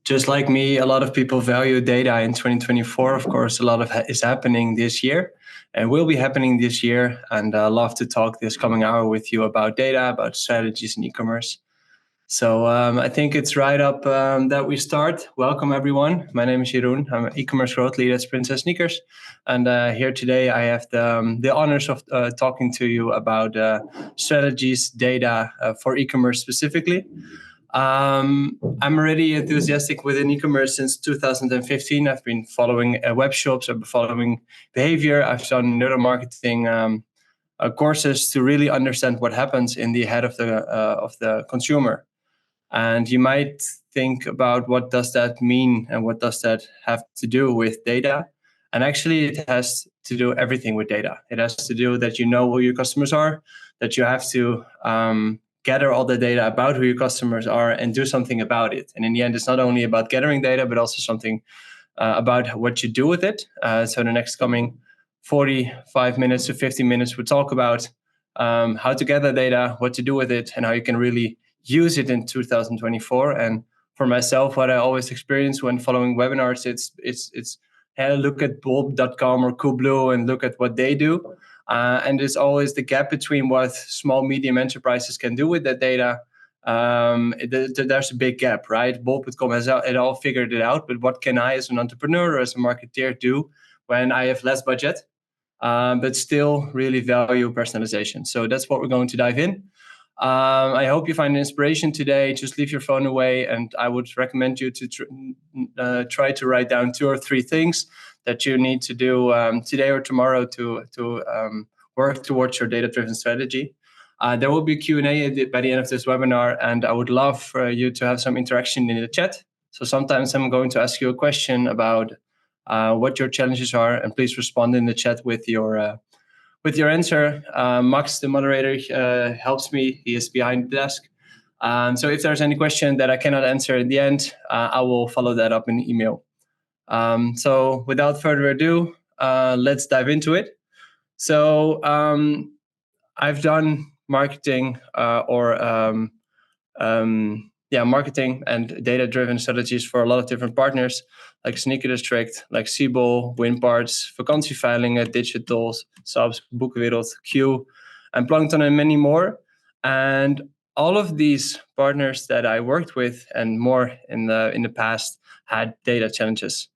Just like me, a lot of people value data in 2024. Of course, a lot of is happening this year and will be happening this year. And I love to talk this coming hour with you about data, about strategies in e-commerce. So I think it's right up that we start. Welcome, everyone. My name is Jeroen. I'm an e-commerce growth lead at Princess Sneakers. And here today, I have the honors of talking to you about strategies, data for e-commerce specifically. I'm already enthusiastic within e-commerce since 2015. I've been following web shops, I've been following behavior. I've done neuromarketing courses to really understand what happens in the head of the consumer. And you might think about what does that mean and what does that have to do with data? And actually, it has to do everything with data. It has to do that you know who your customers are, that you have to gather all the data about who your customers are and do something about it. And in the end, it's not only about gathering data, but also something about what you do with it. So the next coming 45 minutes to 50 minutes, we'll talk about how to gather data, what to do with it, and how you can really use it in 2024. And for myself, what I always experience when following webinars, it's hey, look at bulb.com or Coolblue and look at what they do. And there's always the gap between what small, medium enterprises can do with that data. There's a big gap, right? Bulb.com has it all figured it out, but what can I as an entrepreneur or as a marketeer do when I have less budget, but still really value personalization? So that's what we're going to dive in. I hope you find inspiration today. Just leave your phone away, and I would recommend you to try to write down 2 or 3 things that you need to do today or tomorrow to work towards your data-driven strategy. There will be a Q&A by the end of this webinar, and I would love for you to have some interaction in the chat. So sometimes I'm going to ask you a question about what your challenges are, and please respond in the chat with your answer. Max, the moderator, helps me. He is behind the desk. So if there's any question that I cannot answer in the end, I will follow that up in email. So without further ado, let's dive into it. So I've done marketing marketing and data-driven strategies for a lot of different partners, like Sneaker District, like Siebel, Winparts, Vakantieveiling, Digitals, Subs, Boekwereld, Q, and Plankton, and many more. And all of these partners that I worked with and more in the past had data challenges.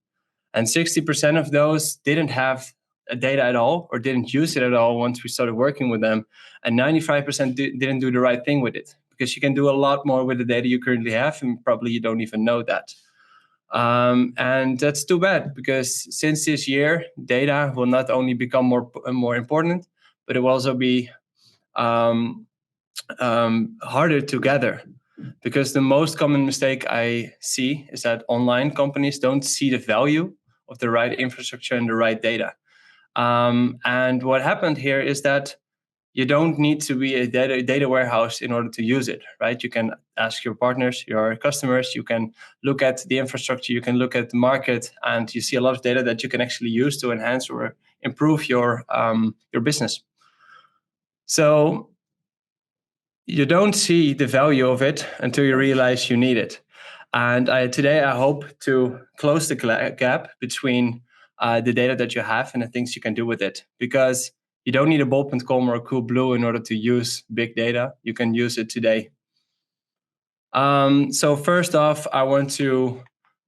And 60% of those didn't have data at all or didn't use it at all once we started working with them. And 95% didn't do the right thing with it, because you can do a lot more with the data you currently have, and probably you don't even know that. And that's too bad, because since this year, data will not only become more important, but it will also be harder to gather. Because the most common mistake I see is that online companies don't see the value of the right infrastructure and the right data. And what happened here is that you don't need to be a data warehouse in order to use it, right? You can ask your partners, your customers, you can look at the infrastructure, you can look at the market, and you see a lot of data that you can actually use to enhance or improve your business. So you don't see the value of it until you realize you need it. And today I hope to close the gap between the data that you have and the things you can do with it, because you don't need a bulb.com or a Coolblue in order to use big data. You can use it today. So first off, I want to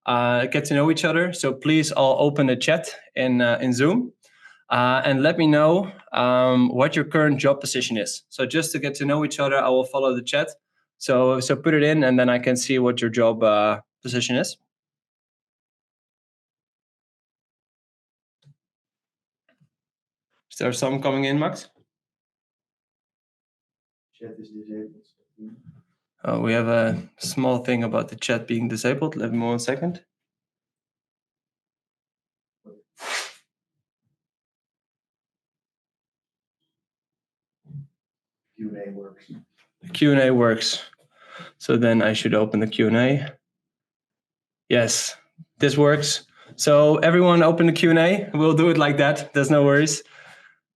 get to know each other. So please all open the chat in Zoom and let me know what your current job position is. So just to get to know each other, I will follow the chat. So put it in, and then I can see what your job position is. Is there some coming in, Max? Chat is disabled. We have a small thing about the chat being disabled. Let me 1 second. Q&A works. The Q&A works. So then I should open the Q&A. Yes, this works. So everyone open the Q&A. We'll do it like that. There's no worries.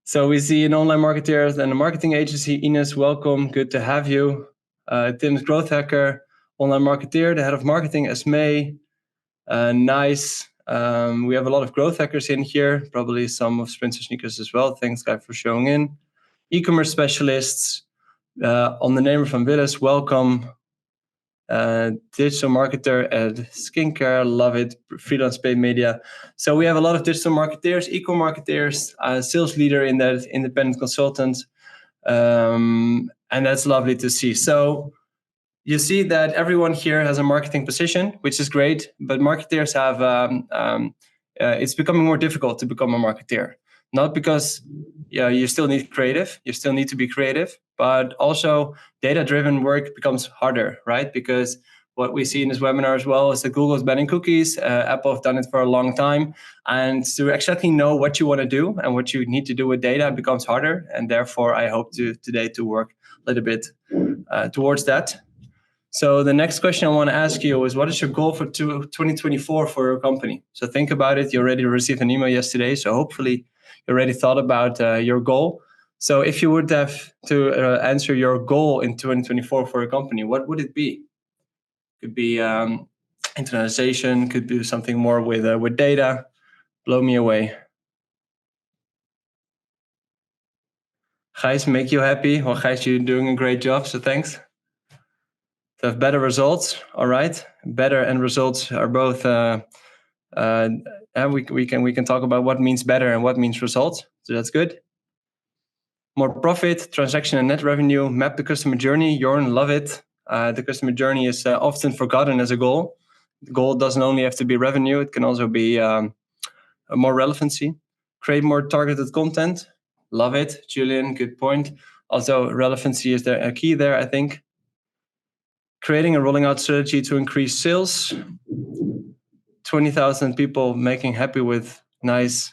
So we see an online marketer and a marketing agency. Ines, welcome. Good to have you. Tim's growth hacker, online marketeer, the head of marketing, Esme, Nice. We have a lot of growth hackers in here, probably some of Sprinter Sneakers as well. Thanks, guys, for showing in. E-commerce specialists. Ondernemer van Willis, welcome. Digital marketer at skincare, love it. Freelance paid media. So we have a lot of digital marketeers, eco-marketeers, sales leader in that, independent consultant. And that's lovely to see. So you see that everyone here has a marketing position, which is great, but marketeers have, it's becoming more difficult to become a marketeer. Not because you still need creative, you still need to be creative, but also data-driven work becomes harder, right? Because what we see in this webinar as well is that Google is banning cookies, Apple have done it for a long time, and to exactly know what you want to do and what you need to do with data becomes harder, and therefore I hope today to work a little bit towards that. So the next question I want to ask you is, what is your goal for 2024 for your company? So think about it. You already received an email yesterday, so hopefully you already thought about your goal. So if you would have to answer your goal in 2024 for a company, what would it be? Could be internationalization, could be something more with data. Blow me away. Gijs, make you happy? Well, Gijs, you're doing a great job, so thanks. To have better results, all right. Better and results are both. We can talk about what means better and what means results. So that's good. More profit, transaction and net revenue. Map the customer journey. Jorn, love it. The customer journey is often forgotten as a goal. The goal doesn't only have to be revenue; it can also be more relevancy. Create more targeted content. Love it, Julian. Good point. Also, relevancy is a key there, I think. Creating a rolling out strategy to increase sales. 20,000 people making happy with nice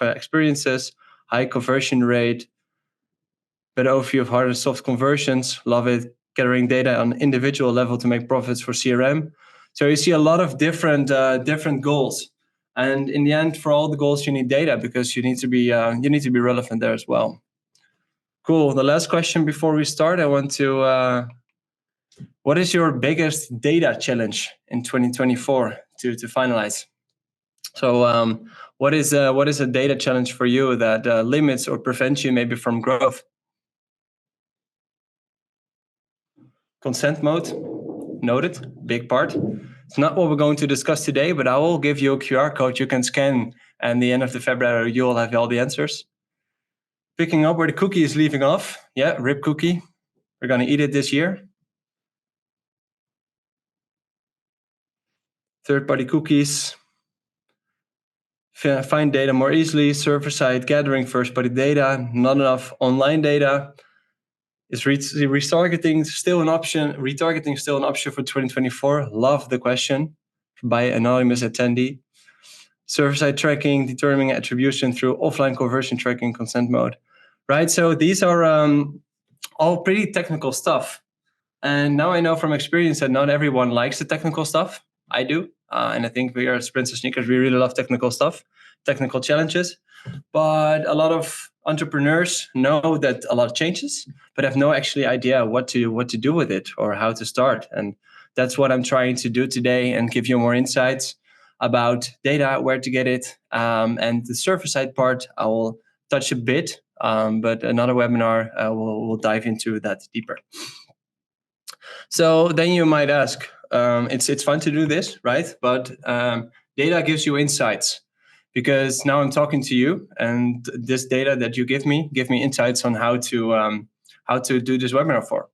experiences, high conversion rate, better overview of hard and soft conversions. Love it. Gathering data on individual level to make profits for CRM. So you see a lot of different goals, and in the end, for all the goals, you need data because you need to be relevant there as well. Cool. The last question before we start, I want to. What is your biggest data challenge in 2024 to finalize? So what is a data challenge for you that limits or prevents you maybe from growth? Consent mode, noted, big part. It's not what we're going to discuss today, but I will give you a QR code you can scan, and the end of the February, you'll have all the answers. Picking up where the cookie is leaving off. Yeah, rip cookie. We're going to eat it this year. Third-party cookies. Find data more easily. Server-side gathering first-party data. Not enough online data. Is retargeting still an option? Retargeting still an option for 2024? Love the question by anonymous attendee. Server-side tracking, determining attribution through offline conversion tracking, consent mode. Right, so these are all pretty technical stuff. And now I know from experience that not everyone likes the technical stuff. I do. And I think we are at Sprinter Sneakers, we really love technical stuff, technical challenges. But a lot of entrepreneurs know that a lot changes, but have no actually idea what to do with it or how to start. And that's what I'm trying to do today and give you more insights about data, where to get it. And the server-side part, I will touch a bit, but another webinar will dive into that deeper. So then you might ask, it's fun to do this, right? But data gives you insights, because now I'm talking to you, and this data that you give me insights on how to do this webinar for.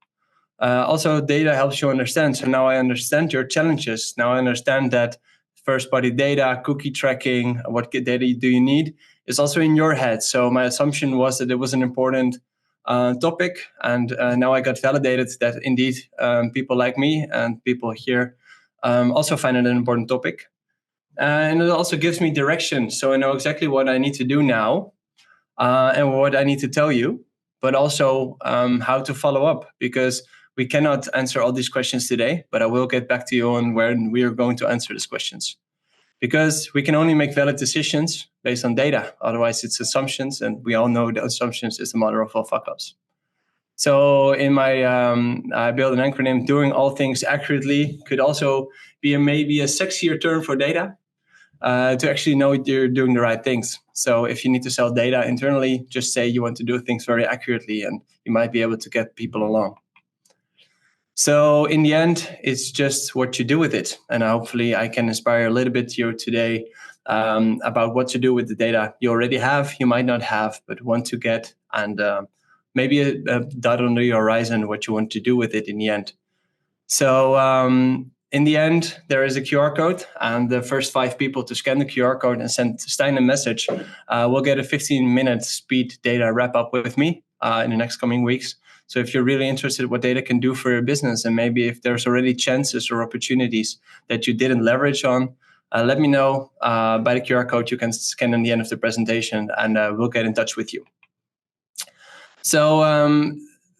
Also, data helps you understand. So now I understand your challenges. Now I understand that first-party data, cookie tracking, what data do you need, is also in your head. So my assumption was that it was an important topic, and now I got validated that indeed people like me and people here also find it an important topic. And it also gives me direction, so I know exactly what I need to do now and what I need to tell you, but also how to follow up, because we cannot answer all these questions today, but I will get back to you on when we are going to answer these questions. Because we can only make valid decisions based on data. Otherwise, it's assumptions, and we all know that assumptions is the mother of all fuck-ups. So in my, I built an acronym, doing all things accurately could also be maybe a sexier term for data, to actually know you're doing the right things. So if you need to sell data internally, just say you want to do things very accurately and you might be able to get people along. So in the end, it's just what you do with it. And hopefully I can inspire a little bit here today about what to do with the data you already have, you might not have, but want to get, and maybe a dot on the horizon, what you want to do with it in the end. So in the end, there is a QR code, and the first 5 people to scan the QR code and send Stijn a message will get a 15-minute speed data wrap-up with me in the next coming weeks. So if you're really interested in what data can do for your business, and maybe if there's already chances or opportunities that you didn't leverage on, let me know by the QR code you can scan in the end of the presentation, and we'll get in touch with you. So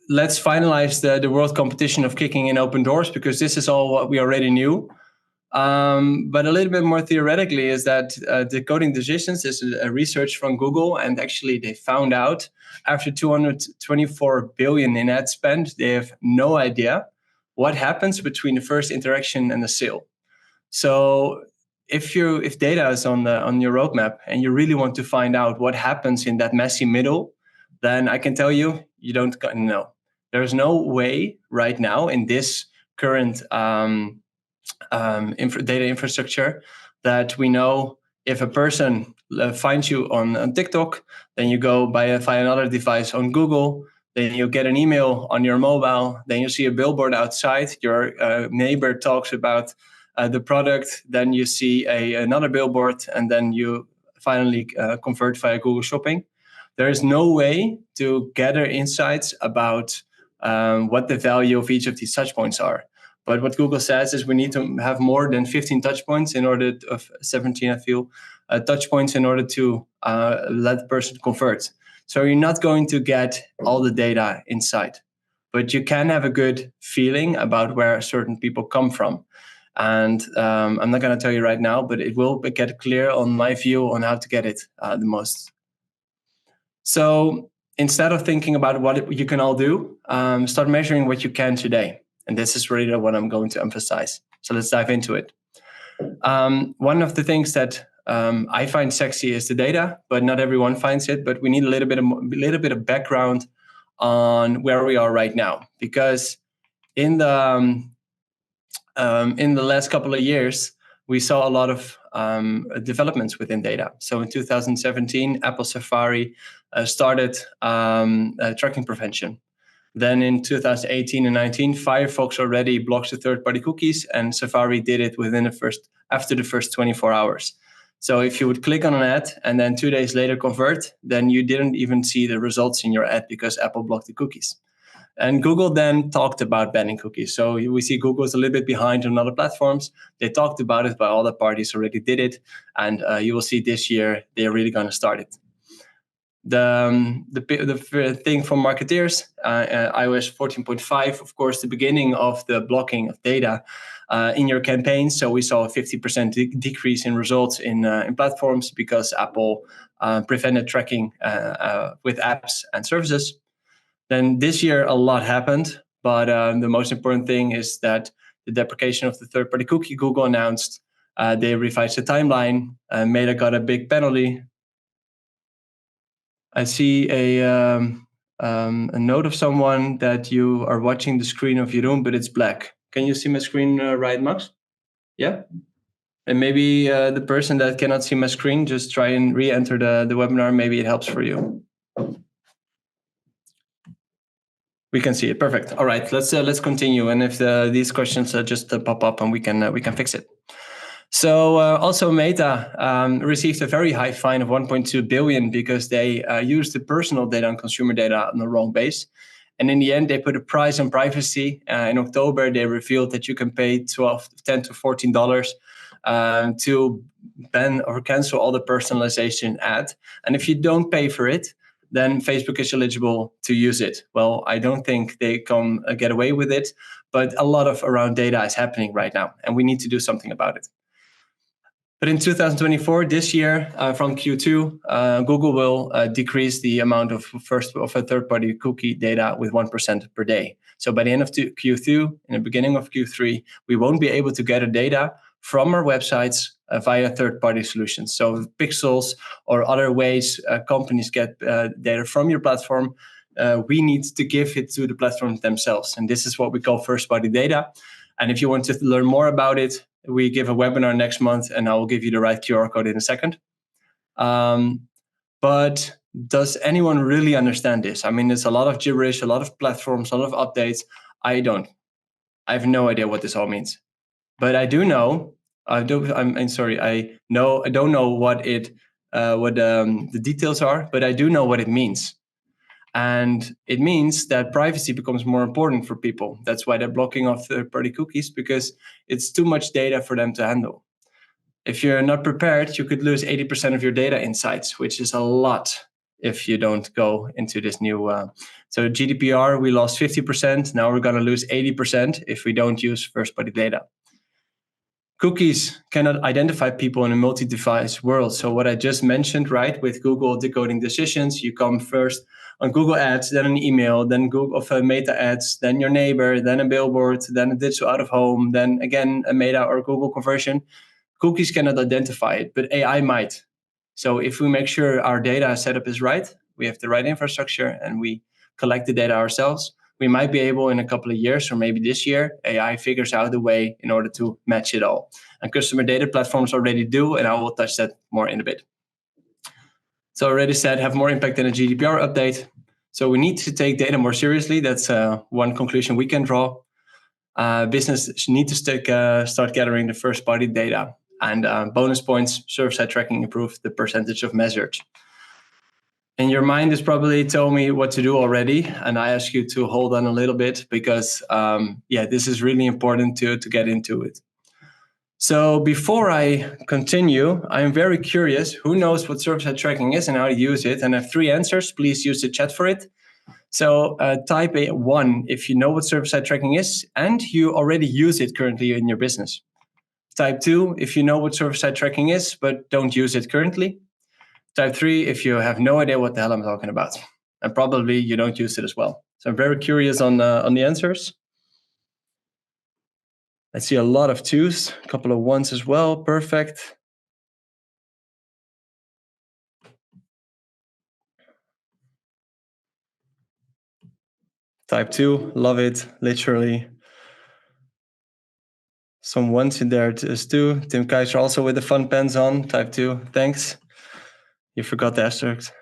let's finalize the world competition of kicking in open doors, because this is all what we already knew. But a little bit more theoretically is that decoding decisions is a research from Google, and actually they found out after 224 billion in ad spend, they have no idea what happens between the first interaction and the sale. So if data is on your roadmap and you really want to find out what happens in that messy middle, then I can tell you, you don't know. There's no way right now in this current data infrastructure that we know if a person finds you on TikTok, then you go via another device on Google, then you get an email on your mobile, then you see a billboard outside, your neighbor talks about the product, then you see another billboard, and then you finally convert via Google Shopping. There is no way to gather insights about what the value of each of these touch points are. But what Google says is we need to have more than 15 touch points in order of 17, I feel, touch points in order to let the person convert. So you're not going to get all the data inside, but you can have a good feeling about where certain people come from. And I'm not going to tell you right now, but it will get clear on my view on how to get it the most. So instead of thinking about what you can all do, start measuring what you can today. And this is really what I'm going to emphasize. So let's dive into it. One of the things that I find sexy is the data, but not everyone finds it. But we need a little bit of background on where we are right now, because in the last couple of years, we saw a lot of developments within data. So in 2017, Apple Safari started tracking prevention. Then in 2018 and 19, Firefox already blocks the third-party cookies, and Safari did it after the first 24 hours. So if you would click on an ad and then 2 days later convert, then you didn't even see the results in your ad because Apple blocked the cookies. And Google then talked about banning cookies. So we see Google is a little bit behind on other platforms. They talked about it, but other parties already did it. And you will see this year, they're really going to start it. The thing from marketeers, iOS 14.5, of course, the beginning of the blocking of data in your campaigns. So we saw a 50% decrease in results in platforms because Apple prevented tracking with apps and services. Then this year, a lot happened. But the most important thing is that the deprecation of the third-party cookie, Google announced they revised the timeline. Meta got a big penalty. I see a note of someone that you are watching the screen of your room, but it's black. Can you see my screen right, Max? Yeah? And maybe the person that cannot see my screen, just try and re-enter the webinar. Maybe it helps for you. We can see it. Perfect. All right, let's continue. And if these questions just pop up, and we can fix it. So also Meta received a very high fine of 1.2 billion because they used the personal data and consumer data on the wrong base. And in the end, they put a price on privacy. In October, they revealed that you can pay $10 to $14 to ban or cancel all the personalization ads. And if you don't pay for it, then Facebook is eligible to use it. Well, I don't think they can get away with it, but a lot of around data is happening right now, and we need to do something about it. But in 2024, this year, from Q2, Google will decrease the amount of a third-party cookie data with 1% per day. So by the end of Q2, in the beginning of Q3, we won't be able to gather data from our websites via third-party solutions. So pixels or other ways companies get data from your platform, we need to give it to the platforms themselves. And this is what we call first-party data. And if you want to learn more about it, we give a webinar next month, and I will give you the right QR code in a second. But does anyone really understand this? I mean, there's a lot of gibberish, a lot of platforms, a lot of updates. I don't. I have no idea what this all means. But I do know. I don't know what the details are, but I do know what it means. And it means that privacy becomes more important for people. That's why they're blocking off third-party cookies, because it's too much data for them to handle. If you're not prepared, you could lose 80% of your data insights, which is a lot if you don't go into this new. So GDPR, we lost 50%. Now we're going to lose 80% if we don't use first-party data. Cookies cannot identify people in a multi-device world. So what I just mentioned, right, with Google decoding decisions, you come first on Google Ads, then an email, then Google Meta Ads, then your neighbor, then a billboard, then a digital out of home, then again a Meta or Google conversion. Cookies cannot identify it, but AI might. So if we make sure our data setup is right, we have the right infrastructure, and we collect the data ourselves, we might be able in a couple of years, or maybe this year, AI figures out a way in order to match it all. And customer data platforms already do, and I will touch that more in a bit. So I already said, have more impact than a GDPR update. So we need to take data more seriously. That's one conclusion we can draw. Business need to start gathering the first-party data. And bonus points, server-side tracking improve the percentage of measured. And your mind has probably told me what to do already, and I ask you to hold on a little bit, because this is really important to get into it. So before I continue, I'm very curious, who knows what server-side tracking is and how to use it? And I have 3 answers. Please use the chat for it. So type 1 if you know what server-side tracking is and you already use it currently in your business. Type 2 if you know what server-side tracking is but don't use it currently. Type 3 if you have no idea what the hell I'm talking about, and probably you don't use it as well. So I'm very curious on the answers. I see a lot of 2s, a couple of 1s as well. Perfect. Type 2, love it, literally. Some 1s in there as too. Tim Kaiser also with the fun pens on. Type 2, thanks. You forgot the asterisk.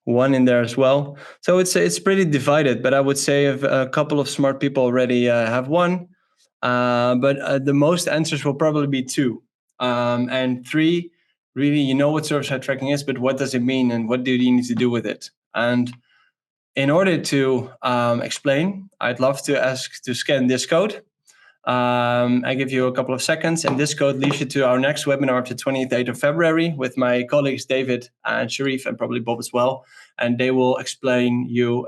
1 in there as well. So it's pretty divided, but I would say if a couple of smart people already have 1. But the most answers will probably be 2. And 3, really, you know what server-side tracking is, but what does it mean and what do you need to do with it? And in order to explain, I'd love to ask to scan this code. I give you a couple of seconds, and this code leads you to our next webinar of the 28th of February with my colleagues David and Sharif, and probably Bob as well. And they will explain you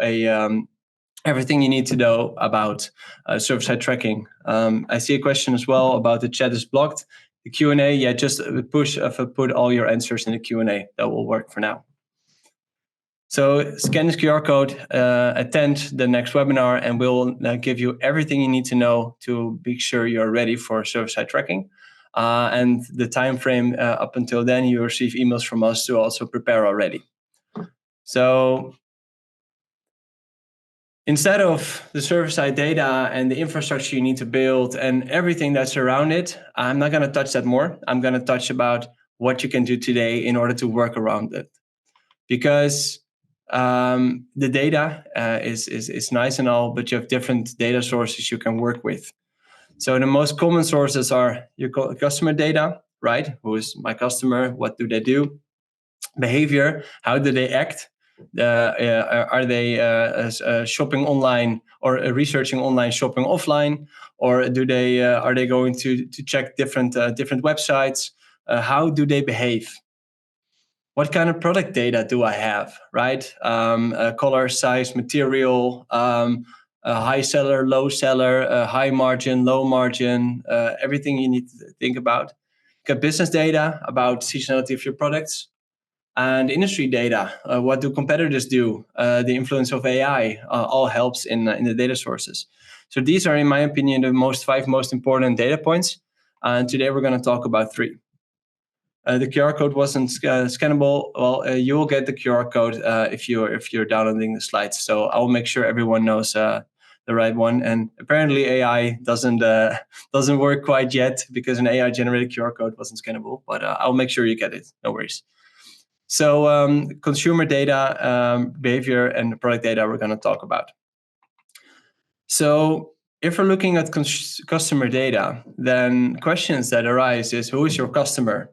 everything you need to know about server-side tracking. I see a question as well about the chat is blocked. The Q&A, just put all your answers in the Q&A. That will work for now. So scan this QR code, attend the next webinar, and we'll give you everything you need to know to be sure you're ready for server-side tracking. And the time frame up until then, you receive emails from us to also prepare already. So instead of the server-side data and the infrastructure you need to build and everything that's around it, I'm not going to touch that more. I'm going to touch about what you can do today in order to work around it. Because the data is nice and all, but you have different data sources you can work with. So the most common sources are your customer data, right? Who is my customer? What do they do? Behavior, how do they act? Are they shopping online or researching online, shopping offline? Or do they are they going to check different websites? How do they behave? What kind of product data do I have, right? Color, size, material, high seller, low seller, high margin, low margin, everything you need to think about. Got business data about seasonality of your products, and industry data. What do competitors do? The influence of AI all helps in the data sources. So these are, in my opinion, the five most important data points. And today we're going to talk about 3. The QR code wasn't scannable. Well, you will get the QR code if you're downloading the slides. So I'll make sure everyone knows the right one. And apparently AI doesn't work quite yet because an AI generated QR code wasn't scannable. But I'll make sure you get it. No worries. So consumer data, behavior, and product data we're going to talk about. So if we're looking at customer data, then questions that arise is, who is your customer?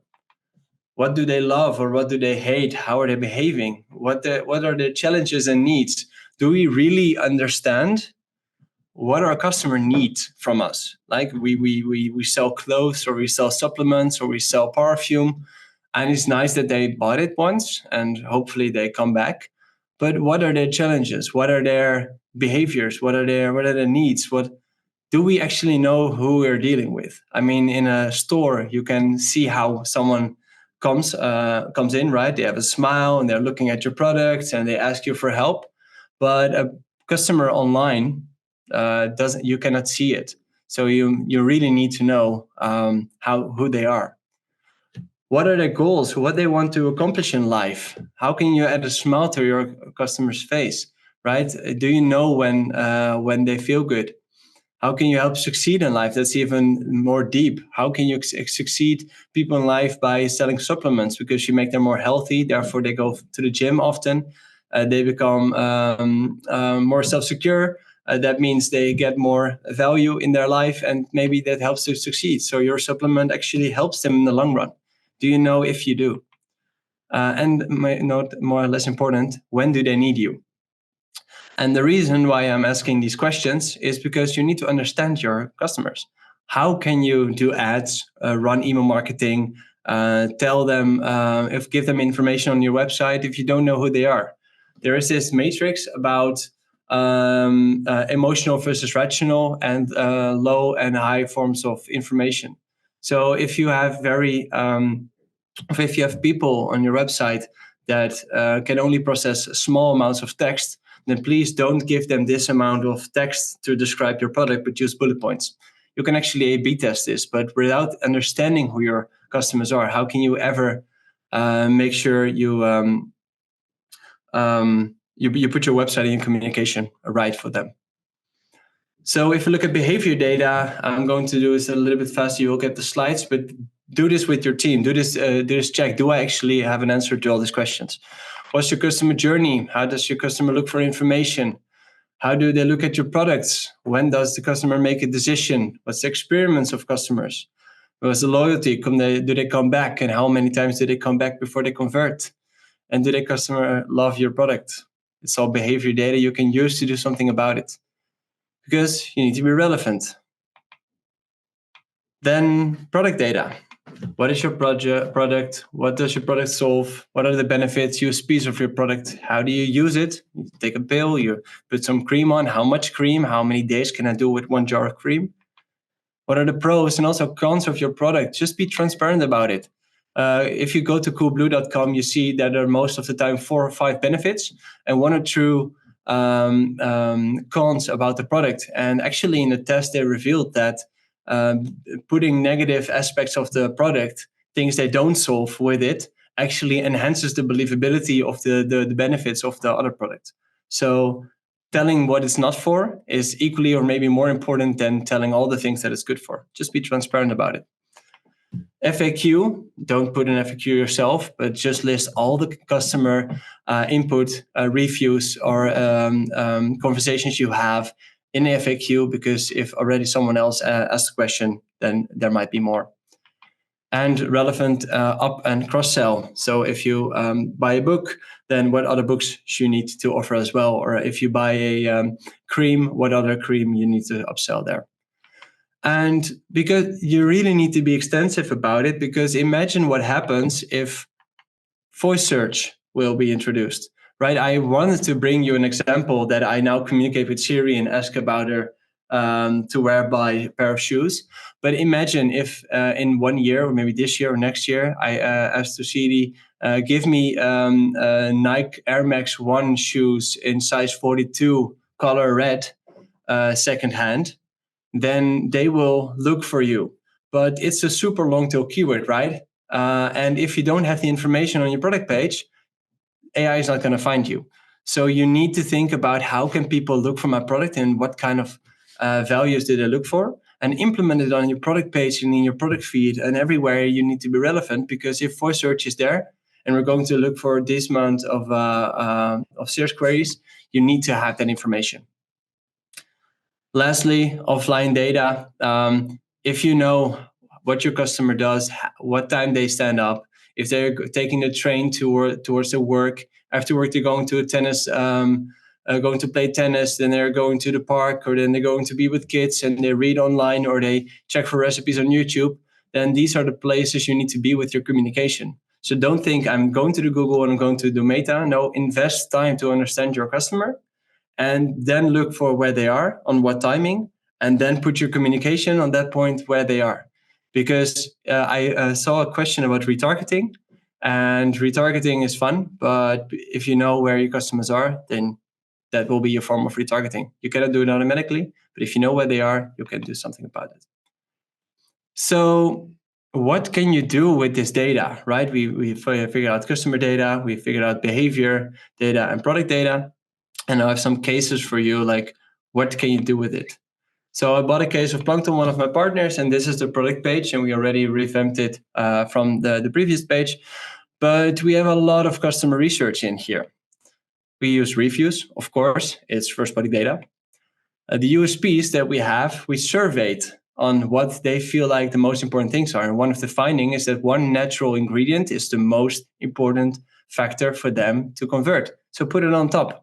What do they love or what do they hate? How are they behaving? What are their challenges and needs? Do we really understand what our customer needs from us? Like we sell clothes, or we sell supplements, or we sell perfume. And it's nice that they bought it once and hopefully they come back. But what are their challenges? What are their behaviors? What are their needs? What do we actually know who we're dealing with? I mean, in a store, you can see how someone comes in, right? They have a smile and they're looking at your products and they ask you for help. But a customer online doesn't. You cannot see it. So you really need to know who they are. What are their goals? What they want to accomplish in life? How can you add a smile to your customer's face, right? Do you know when they feel good? How can you help succeed in life? That's even more deep. How can you succeed people in life by selling supplements? Because you make them more healthy, therefore they go to the gym often. They become more self-secure. That means they get more value in their life, and maybe that helps to succeed. So your supplement actually helps them in the long run. Do you know if you do? And not more or less important, when do they need you? And the reason why I'm asking these questions is because you need to understand your customers. How can you do ads, run email marketing, tell them, give them information on your website if you don't know who they are? There is this matrix about emotional versus rational and low and high forms of information. So if you have if you have people on your website that can only process small amounts of text, then please don't give them this amount of text to describe your product, but use bullet points. You can actually A/B test this, but without understanding who your customers are, how can you ever make sure you put your website in communication right for them? So if you look at behavior data, I'm going to do this a little bit faster. You will get the slides, but do this with your team. Do this check. Do I actually have an answer to all these questions? What's your customer journey? How does your customer look for information? How do they look at your products? When does the customer make a decision? What's the experiments of customers? What's the loyalty? Do they come back? And how many times do they come back before they convert? And do the customer love your product? It's all behavior data you can use to do something about it, because you need to be relevant. Then product data. What is your product? What does your product solve? What are the benefits, USPs of your product? How do you use it? You take a pill, you put some cream on. How much cream? How many days can I do with 1 jar of cream? What are the pros and also cons of your product? Just be transparent about it. If you go to coolblue.com, you see that there are most of the time 4 or 5 benefits and 1 or 2 cons about the product. And actually in the test, they revealed that putting negative aspects of the product, things they don't solve with it, actually enhances the believability of the benefits of the other product. So telling what it's not for is equally or maybe more important than telling all the things that it's good for. Just be transparent about it. FAQ, don't put an FAQ yourself, but just list all the customer input, reviews, or conversations you have in the FAQ, because if already someone else asked a question, then there might be more. And relevant up and cross-sell. So if you buy a book, then what other books you need to offer as well? Or if you buy a cream, what other cream you need to upsell there? And because you really need to be extensive about it, because imagine what happens if voice search will be introduced, right? I wanted to bring you an example that I now communicate with Siri and ask about her to wear by a pair of shoes. But imagine if in 1 year, or maybe this year or next year, I asked to Siri, give me Nike Air Max 1 shoes in size 42, color red, secondhand, then they will look for you. But it's a super long tail keyword, right? And if you don't have the information on your product page, AI is not going to find you. So you need to think about how can people look for my product and what kind of values do they look for, and implement it on your product page and in your product feed and everywhere you need to be relevant. Because if voice search is there and we're going to look for this amount of search queries, you need to have that information. Lastly, offline data. If you know what your customer does, what time they stand up, if they're taking the train towards their work, after work they're going to a tennis, going to play tennis, then they're going to the park, or then they're going to be with kids and they read online or they check for recipes on YouTube, then these are the places you need to be with your communication. So don't think I'm going to do Google and I'm going to do Meta. No, invest time to understand your customer and then look for where they are, on what timing, and then put your communication on that point where they are. Because I saw a question about retargeting, and retargeting is fun, but if you know where your customers are, then that will be your form of retargeting. You cannot do it automatically, but if you know where they are, you can do something about it. So what can you do with this data, right? We figured out customer data, we figured out behavior data and product data. And I have some cases for you, like what can you do with it? So I bought a case of Plankton, one of my partners, and this is the product page, and we already revamped it from the previous page. But we have a lot of customer research in here. We use reviews, of course, it's first-party data. The USPs that we have, we surveyed on what they feel like the most important things are. And one of the findings is that one natural ingredient is the most important factor for them to convert. So put it on top.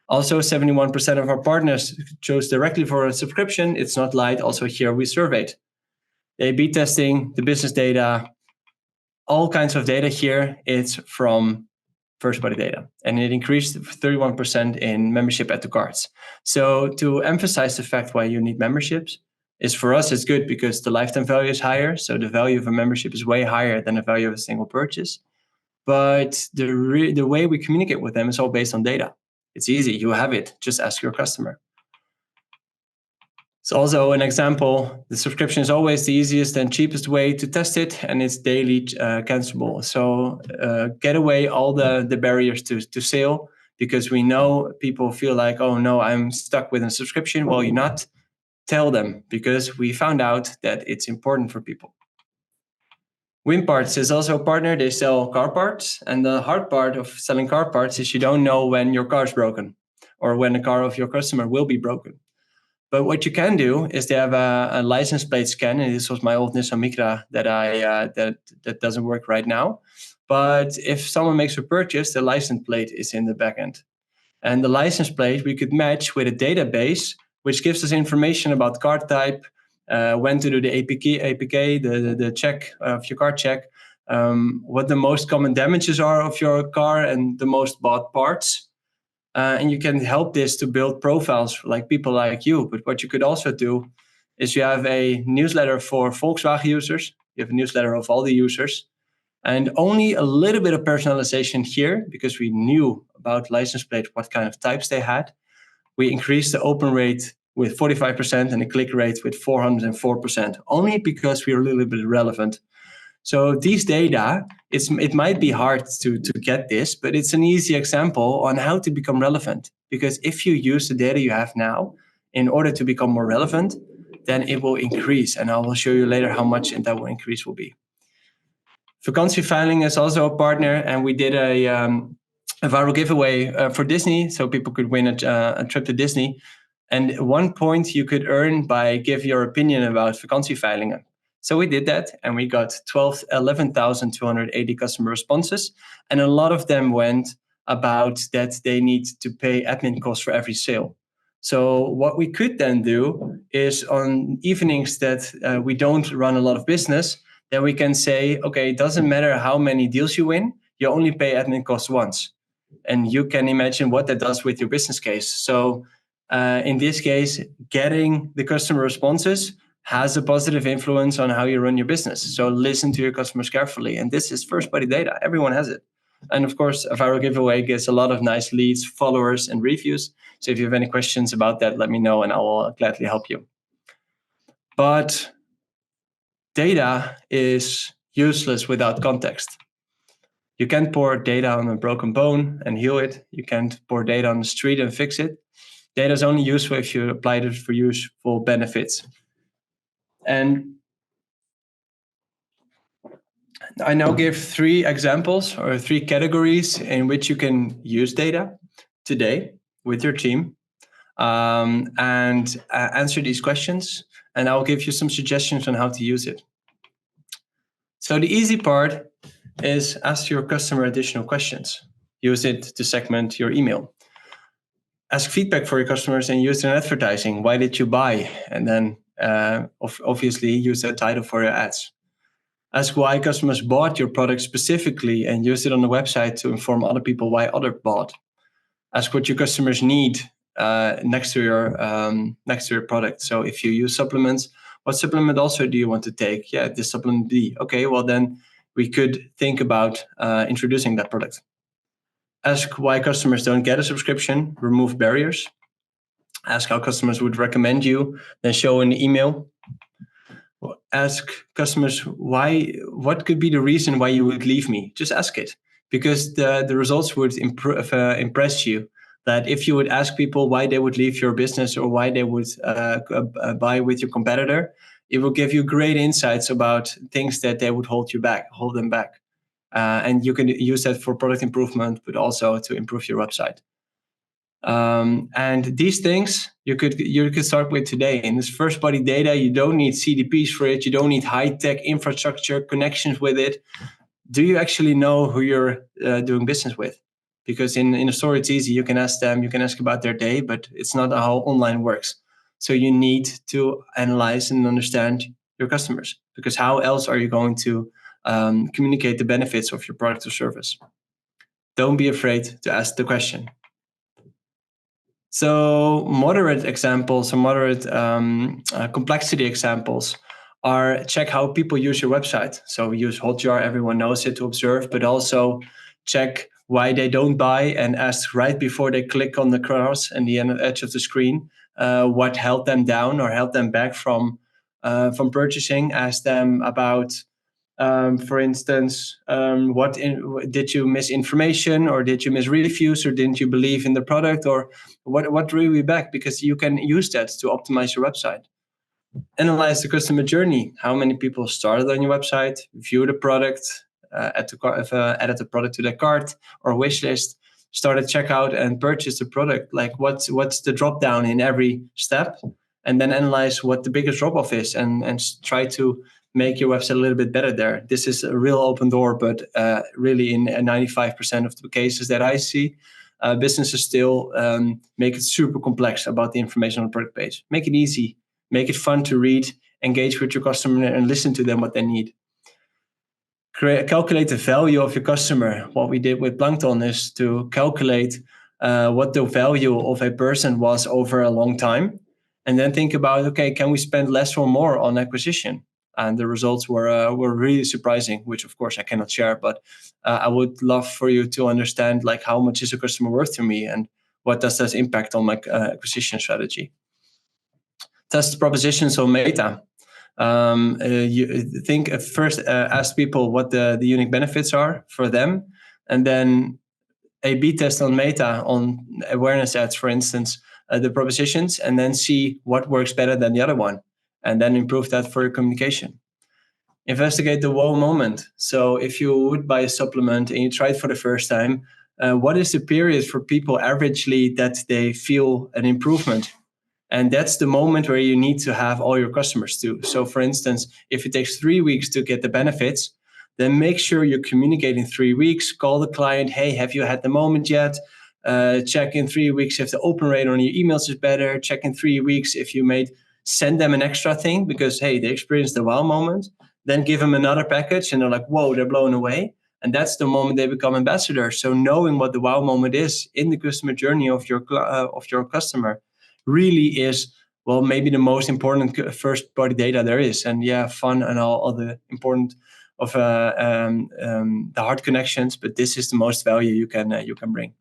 Also, 71% of our partners chose directly for a subscription. It's not light. Also here we surveyed. The A/B testing, the business data, all kinds of data here. It's from first-party data. And it increased 31% in membership add to carts. So to emphasize the fact why you need memberships is, for us, it's good because the lifetime value is higher. So the value of a membership is way higher than the value of a single purchase. But the way we communicate with them is all based on data. It's easy. You have it. Just ask your customer. It's also an example. The subscription is always the easiest and cheapest way to test it, and it's daily cancelable. So get away all the barriers to sale, because we know people feel like, oh no, I'm stuck with a subscription. Well, you're not. Tell them, because we found out that it's important for people. Winparts is also a partner. They sell car parts. And the hard part of selling car parts is you don't know when your car is broken or when the car of your customer will be broken. But what you can do is they have a license plate scan. And this was my old Nissan Micra that doesn't work right now. But if someone makes a purchase, the license plate is in the backend. And the license plate we could match with a database, which gives us information about car type, when to do the APK, the check of your car check, what the most common damages are of your car and the most bought parts. And you can help this to build profiles like people like you. But what you could also do is you have a newsletter for Volkswagen users. You have a newsletter of all the users. And only a little bit of personalization here, because we knew about license plate, what kind of types they had. We increased the open rate with 45% and the click rate with 404%, only because we are a little bit relevant. So these data, it might be hard to get this, but it's an easy example on how to become relevant. Because if you use the data you have now in order to become more relevant, then it will increase. And I will show you later how much that will increase will be. Vakantieveiling is also a partner, and we did a viral giveaway for Disney, so people could win a trip to Disney. And 1 point you could earn by give your opinion about vakantieveilingen. So we did that, and we got 11,280 customer responses, and a lot of them went about that they need to pay admin costs for every sale. So what we could then do is, on evenings that we don't run a lot of business, then we can say, okay, it doesn't matter how many deals you win, you only pay admin costs once. And you can imagine what that does with your business case. So In this case, getting the customer responses has a positive influence on how you run your business. So listen to your customers carefully. And this is first-party data. Everyone has it. And of course, a viral giveaway gets a lot of nice leads, followers, and reviews. So if you have any questions about that, let me know and I will gladly help you. But data is useless without context. You can't pour data on a broken bone and heal it. You can't pour data on the street and fix it. Data is only useful if you apply it for useful benefits. And I now give 3 examples or 3 categories in which you can use data today with your team and answer these questions. And I'll give you some suggestions on how to use it. So the easy part is ask your customer additional questions. Use it to segment your email. Ask feedback for your customers and use it in advertising. Why did you buy? And then obviously use that title for your ads. Ask why customers bought your product specifically and use it on the website to inform other people why others bought. Ask what your customers need next to your product. So if you use supplements, what supplement also do you want to take? Yeah, this supplement B. Okay, well then we could think about introducing that product. Ask why customers don't get a subscription, remove barriers. Ask how customers would recommend you, then show an email. Ask customers what could be the reason why you would leave me. Just ask it, because the results would impress you. That if you would ask people why they would leave your business or why they would buy with your competitor, it will give you great insights about things that they would hold them back. And you can use that for product improvement, but also to improve your website. And these things you could start with today. In this first-party data, you don't need CDPs for it. You don't need high-tech infrastructure connections with it. Do you actually know who you're doing business with? Because in a store, it's easy. You can ask them. You can ask about their day, but it's not how online works. So you need to analyze and understand your customers, because how else are you going to communicate the benefits of your product or service? Don't be afraid to ask the question. So moderate examples or moderate complexity examples are check how people use your website. So use Hotjar, everyone knows it, to observe, but also check why they don't buy and ask right before they click on the cross and the edge of the screen what held them down or held them back from purchasing. Ask them about for instance, did you miss information, or did you miss reviews, or didn't you believe in the product, or what drew you back? Because you can use that to optimize your website. Analyze the customer journey. How many people started on your website, view the product, added the product to their cart or wish list, started checkout and purchase the product. Like what's the drop down in every step, and then analyze what the biggest drop off is, and try to make your website a little bit better there. This is a real open door, but really in 95% of the cases that I see, businesses still make it super complex about the information on the product page. Make it easy, make it fun to read, engage with your customer and listen to them what they need. Calculate the value of your customer. What we did with Plankton is to calculate what the value of a person was over a long time. And then think about, okay, can we spend less or more on acquisition? And the results were really surprising, which of course I cannot share, but I would love for you to understand like how much is a customer worth to me and what does that impact on my acquisition strategy. Test propositions on Meta. You think first, ask people what the unique benefits are for them, and then A/B test on Meta on awareness ads, for instance, the propositions, and then see what works better than the other one, and then improve that for your communication. Investigate the wow moment. So if you would buy a supplement and you try it for the first time, what is the period for people averagely that they feel an improvement? And that's the moment where you need to have all your customers too. So for instance, if it takes 3 weeks to get the benefits, then make sure you communicate in 3 weeks. Call the client, hey, have you had the moment yet? Check in 3 weeks if the open rate on your emails is better. Check in 3 weeks if you send them an extra thing because, hey, they experienced the wow moment. Then give them another package and they're like, whoa, they're blown away. And that's the moment they become ambassadors. So knowing what the wow moment is in the customer journey of your customer really is, well, maybe the most important first party data there is. And yeah, fun and all the important of the hard connections, but this is the most value you can bring.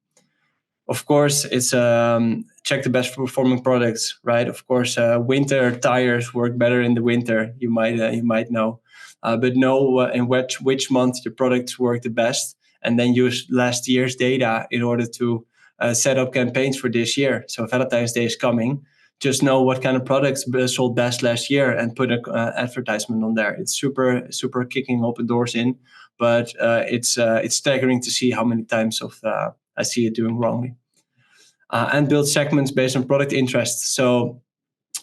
Of course, it's check the best performing products, right? Of course, winter tires work better in the winter. You might know, but know in which month your products work the best, and then use last year's data in order to set up campaigns for this year. So Valentine's Day is coming. Just know what kind of products sold best last year and put an advertisement on there. It's super kicking open doors in, but it's staggering to see how many times I see it doing wrongly. And build segments based on product interest. So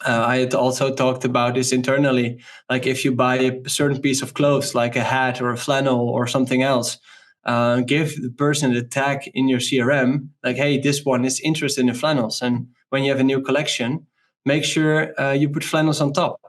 I had also talked about this internally. Like if you buy a certain piece of clothes, like a hat or a flannel or something else, give the person the tag in your CRM, like, hey, this one is interested in flannels. And when you have a new collection, make sure you put flannels on top.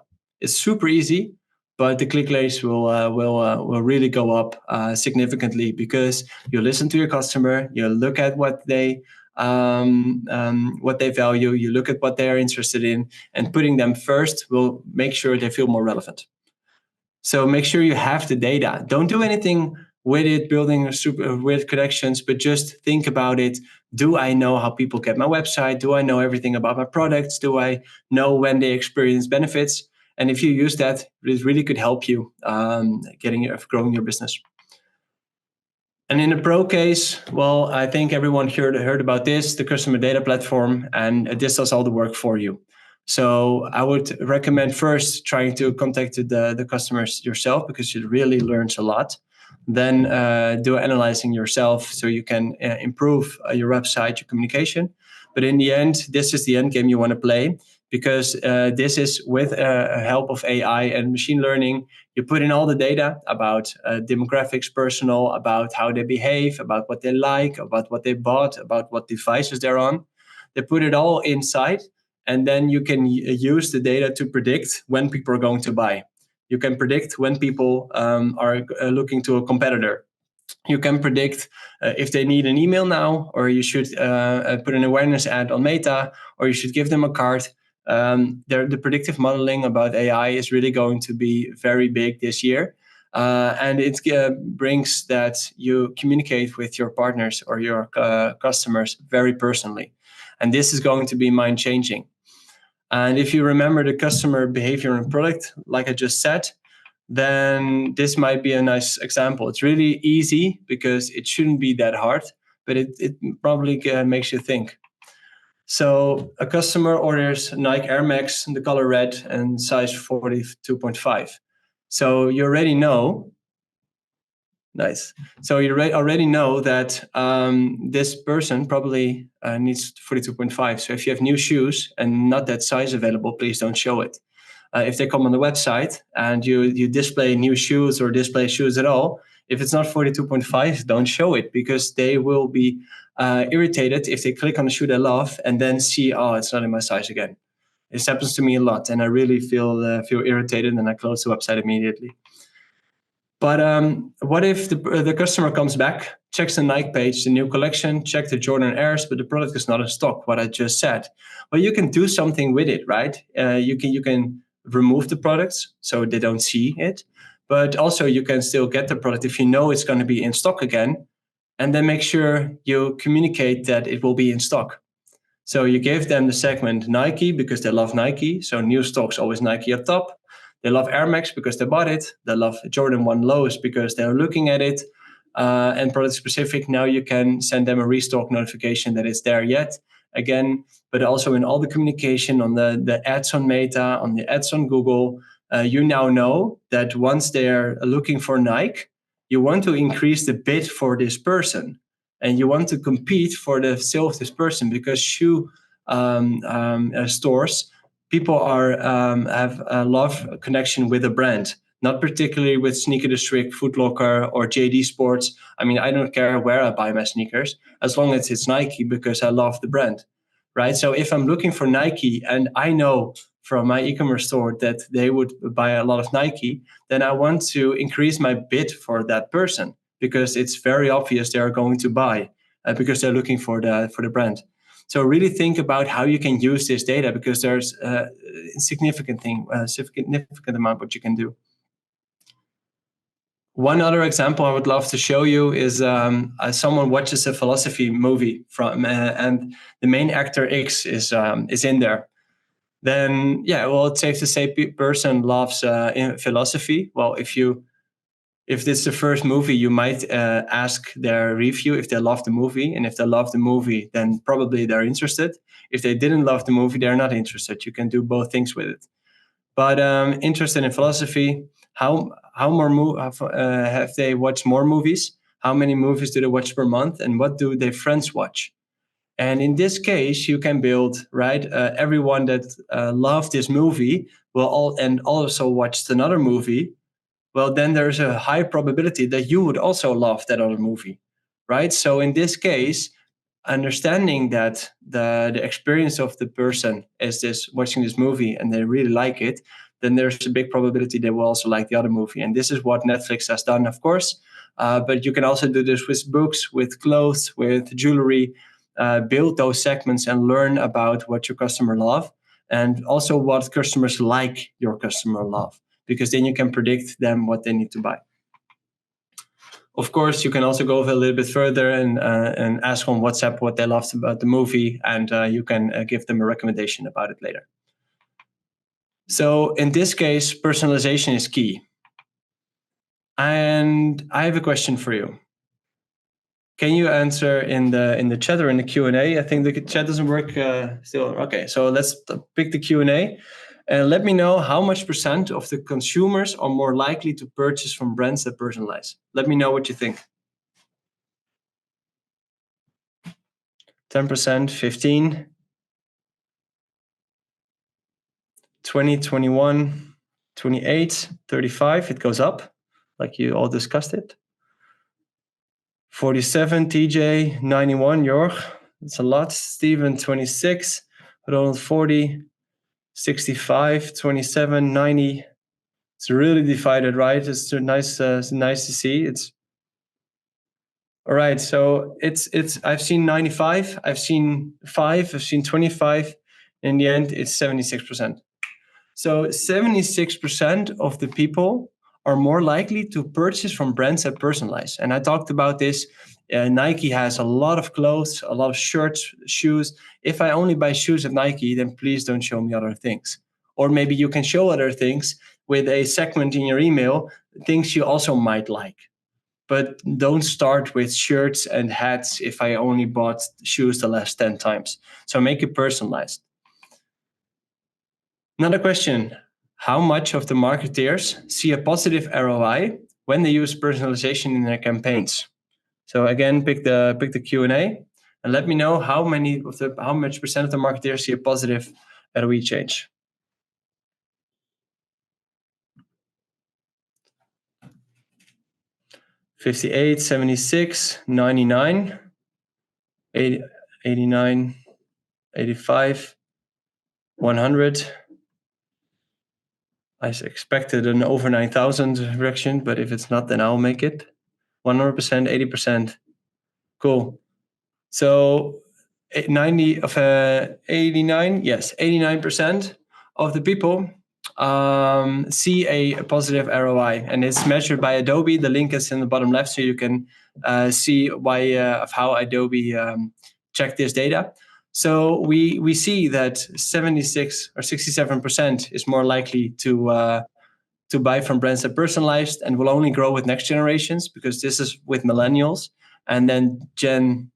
It's super easy, but the click rates will really go up significantly because you listen to your customer, you look at what they value, you look at what they are interested in, and putting them first will make sure they feel more relevant. So make sure you have the data. Don't do anything with it, building a super weird connections, but just think about it. Do I know how people get my website? Do I know everything about my products? Do I know when they experience benefits? And if you use that, it really could help you growing your business. And in the pro case, well, I think everyone heard about this, the customer data platform, and this does all the work for you. So I would recommend first trying to contact the customers yourself because it really learns a lot. Then do analyzing yourself so you can improve your website, your communication. But in the end, this is the end game you want to play because this is with help of AI and machine learning. You put in all the data about demographics, personal, about how they behave, about what they like, about what they bought, about what devices they're on. They put it all inside, and then you can use the data to predict when people are going to buy. You can predict when people are looking to a competitor. You can predict if they need an email now, or you should put an awareness ad on Meta, or you should give them a card. The predictive modeling about AI is really going to be very big this year. And it brings that you communicate with your partners or your customers very personally. And this is going to be mind changing. And if you remember the customer behavior and product, like I just said, then this might be a nice example. It's really easy because it shouldn't be that hard, but it probably makes you think. So a customer orders Nike Air Max in the color red and size 42.5. So you already know. Nice. So you already know that this person probably needs 42.5. So if you have new shoes and not that size available, please don't show it. If they come on the website and you display new shoes or display shoes at all, if it's not 42.5, don't show it because they will be irritated if they click on the shoe they love and then see, oh, it's not in my size again. This happens to me a lot, and I really feel irritated, and I close the website immediately. But what if the customer comes back, checks the Nike page, the new collection, check the Jordan Airs, but the product is not in stock? What I just said. Well, you can do something with it, right? You can remove the products so they don't see it, but also you can still get the product if you know it's going to be in stock again, and then make sure you communicate that it will be in stock. So you give them the segment Nike because they love Nike. So new stock's always Nike at top. They love Air Max because they bought it. They love Jordan 1 lows because they're looking at it. And product specific, now you can send them a restock notification that it's there yet. Again, but also in all the communication on the ads on Meta, on the ads on Google, you now know that once they're looking for Nike, you want to increase the bid for this person. And you want to compete for the sale of this person because shoe stores, people have a love connection with a brand, not particularly with Sneaker District, Foot Locker, or JD Sports. I mean, I don't care where I buy my sneakers as long as it's Nike because I love the brand, right? So if I'm looking for Nike and I know from my e-commerce store that they would buy a lot of Nike, then I want to increase my bid for that person because it's very obvious they are going to buy because they're looking for the brand. So really think about how you can use this data, because there's a significant amount what you can do. One other example I would love to show you is someone watches a philosophy movie and the main actor X is in there. Then it's safe to say person loves philosophy. Well, if this is the first movie, you might ask their review if they love the movie, and if they love the movie, then probably they're interested. If they didn't love the movie, they're not interested. You can do both things with it. But interested in philosophy, how have they watched more movies? How many movies do they watch per month, and what do their friends watch? And in this case, you can build everyone that loved this movie and also watched another movie. Well, then there's a high probability that you would also love that other movie, right? So in this case, understanding that the experience of the person is this watching this movie and they really like it, then there's a big probability they will also like the other movie. And this is what Netflix has done, of course. But you can also do this with books, with clothes, with jewelry. Build those segments and learn about what your customer love, and also what customers like your customer love, because then you can predict them what they need to buy. Of course, you can also go a little bit further and ask on WhatsApp what they loved about the movie, and you can give them a recommendation about it later. So in this case, personalization is key. And I have a question for you. Can you answer in the chat or in the Q&A? I think the chat doesn't work still. Okay, so let's pick the Q&A. And let me know how much % of the consumers are more likely to purchase from brands that personalize. Let me know what you think. 10%, 15, 20, 21, 28, 35. It goes up, like you all discussed it. 47, TJ, 91, Jorg. That's a lot. Steven, 26, Ronald, 40, 65, 27, 90. It's really divided, right? It's nice to see. It's all right. So it's I've seen 95, I've seen 5, I've seen 25. In the end, it's 76%. So 76% of the people are more likely to purchase from brands that personalize. And I talked about this. Nike has a lot of clothes, a lot of shirts, shoes. If I only buy shoes at Nike, then please don't show me other things. Or maybe you can show other things with a segment in your email, things you also might like. But don't start with shirts and hats if I only bought shoes the last 10 times. So make it personalized. Another question. How much of the marketeers see a positive ROI when they use personalization in their campaigns? So again, pick the Q&A and let me know how much % of the marketeers see a positive ROI change. 58, 76, 99, 80, 89, 85, 100. I expected an over 9,000 reaction, but if it's not, then I'll make it. 100%, 80%. Cool. So 90 of 89, yes, 89% of the people see a positive ROI, and it's measured by Adobe. The link is in the bottom left, so you can see why of how Adobe checked this data. So we see that 76 or 67% is more likely to buy from brands that personalized, and will only grow with next generations, because this is with millennials, and then Gen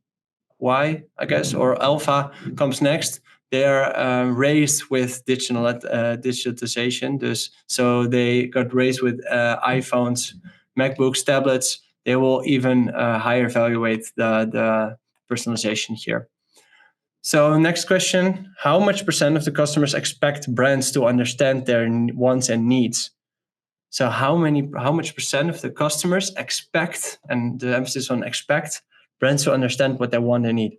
Y, I guess, or Alpha comes next. They are raised with digitalization. So they got raised with iPhones, MacBooks, tablets. They will even higher evaluate the personalization here. So next question, how much % of the customers expect brands to understand their wants and needs? So how much % of the customers expect, and the emphasis on expect, brands to understand what they want and need?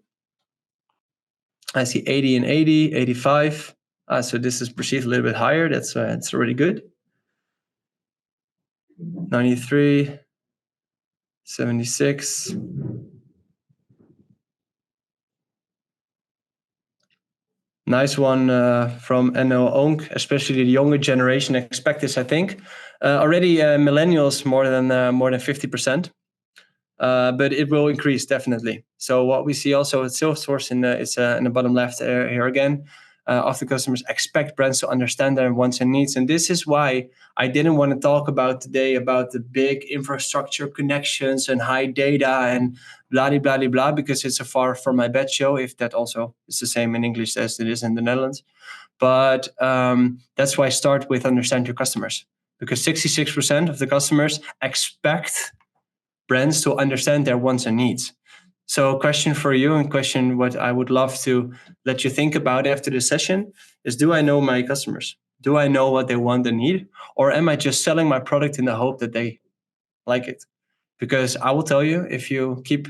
I see 80 and 80, 85. So this is perceived a little bit higher. That's already good. 93, 76. Nice one from NL Onk, especially the younger generation expect this, I think. Already millennials more than 50%. But it will increase definitely. So what we see also at Salesforce it's in the bottom left here again, often customers expect brands to understand their wants and needs. And this is why I didn't want to talk about today about the big infrastructure connections and high data and blah, blah, blah, blah, because it's a far from my bed show, if that also is the same in English as it is in the Netherlands. But that's why I start with understand your customers, because 66% of the customers expect brands to understand their wants and needs. So, a question for you, and question what I would love to let you think about after this session is: do I know my customers? Do I know what they want and need? Or am I just selling my product in the hope that they like it? Because I will tell you, if you keep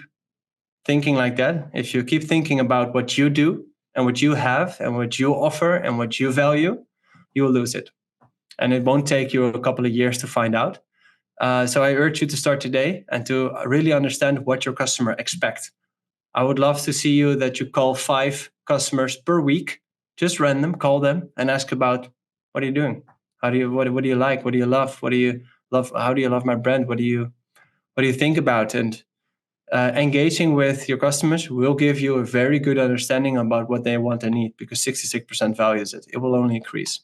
thinking like that, if you keep thinking about what you do and what you have and what you offer and what you value, you will lose it. And it won't take you a couple of years to find out. So I urge you to start today and to really understand what your customer expects. I would love to see you that you call 5 customers per week, just random, call them and ask about what are you doing? What do you like? What do you love? What do you love? How do you love my brand? What do you think about? And engaging with your customers will give you a very good understanding about what they want and need, because 66% values it. It will only increase.